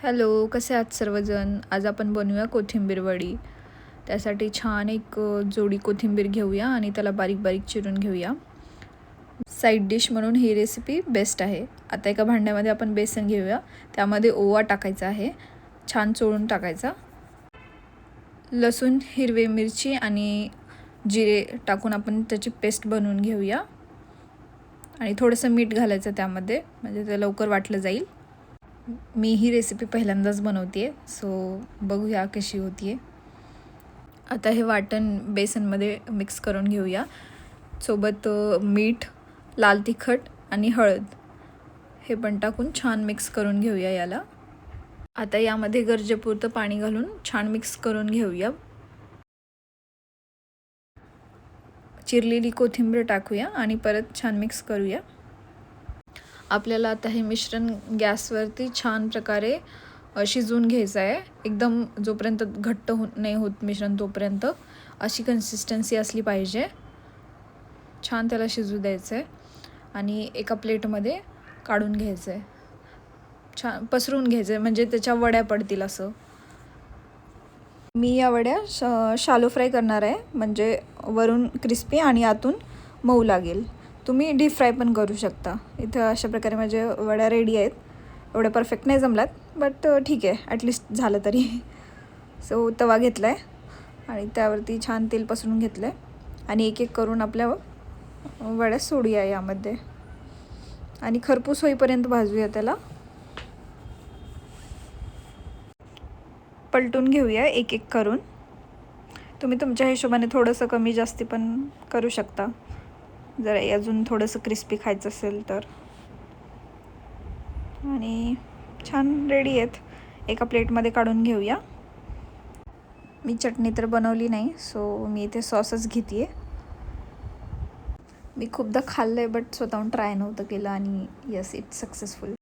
Hello, कसे आहात सर्वजण? आज आपण बनवूया कोथिंबीर वडी. त्यासाठी छान एक जोडी कोथिंबीर घेऊया आणि त्याला बारीक बारीक चिरून घेऊया. साईड डिश म्हणून ही रेसिपी बेस्ट आहे. आता एका भांड्यामध्ये आपण बेसन घेऊया. त्यामध्ये ओवा टाकायचा आहे, छान चोळून टाकायचा. लसूण, हिरवी मिरची आणि जिरे टाकून आपण त्याची पेस्ट बनवून घेऊया. आणि थोडंसं मीठ घालायचं त्यामध्ये, म्हणजे ते लवकर वाटलं जाईल. मी ही रेसिपी पहिल्यांदाच बनवते आहे, सो बघूया कशी होती आहे. आता हे वाटण बेसनमध्ये मिक्स करून घेऊया. सोबत मीठ, लाल तिखट आणि हळद हे पण टाकून छान मिक्स करून घेऊया याला. आता यामध्ये गरजेपुरतं पाणी घालून छान मिक्स करून घेऊया. चिरलेली कोथिंबीर टाकूया आणि परत छान मिक्स करूया. आपल्याला आता हे मिश्रण गॅसवरती छान प्रकारे शिजवून घ्यायचं आहे. एकदम जोपर्यंत घट्ट नाही होत मिश्रण तोपर्यंत अशी कन्सिस्टन्सी असली पाहिजे. छान त्याला शिजू द्यायचं आहे आणि एका प्लेटमध्ये काढून घ्यायचं आहे. छान पसरून घ्यायचं आहे, म्हणजे त्याच्या वड्या पडतील असं. मी या वड्या शालो फ्राय करणार आहे, म्हणजे वरून क्रिस्पी आणि आतून मऊ लागेल. तुम्ही डीप फ्राय पण करू शकता. इथं अशा प्रकारे माझ्या वड्या रेडी आहेत. एवढ्या परफेक्ट नाही जमलात, बट ठीक आहे, ॲटलिस्ट झालं तरी. सो तवा घेतला आहे आणि त्यावरती छान तेल पसरून घेतलं आहे आणि एक एक करून आपल्या वड्या सोडूया यामध्ये आणि खरपूस होईपर्यंत भाजूया त्याला. पलटून घेऊया एक एक करून. तुम्ही तुमच्या हिशोबाने थोडंसं कमी जास्ती पण करू शकता, जर अजून थोडंसं क्रिस्पी खायचं असेल तर. आणि छान रेडी आहेत. एका प्लेटमध्ये काढून घेऊया. मी चटणी तर बनवली नाही, सो मी इथे सॉसच घेते आहे. मी खूपदा खाल्लं आहे, बट स्वतःहून ट्राय नव्हतं केलं आणि येस, इट्स सक्सेसफुल.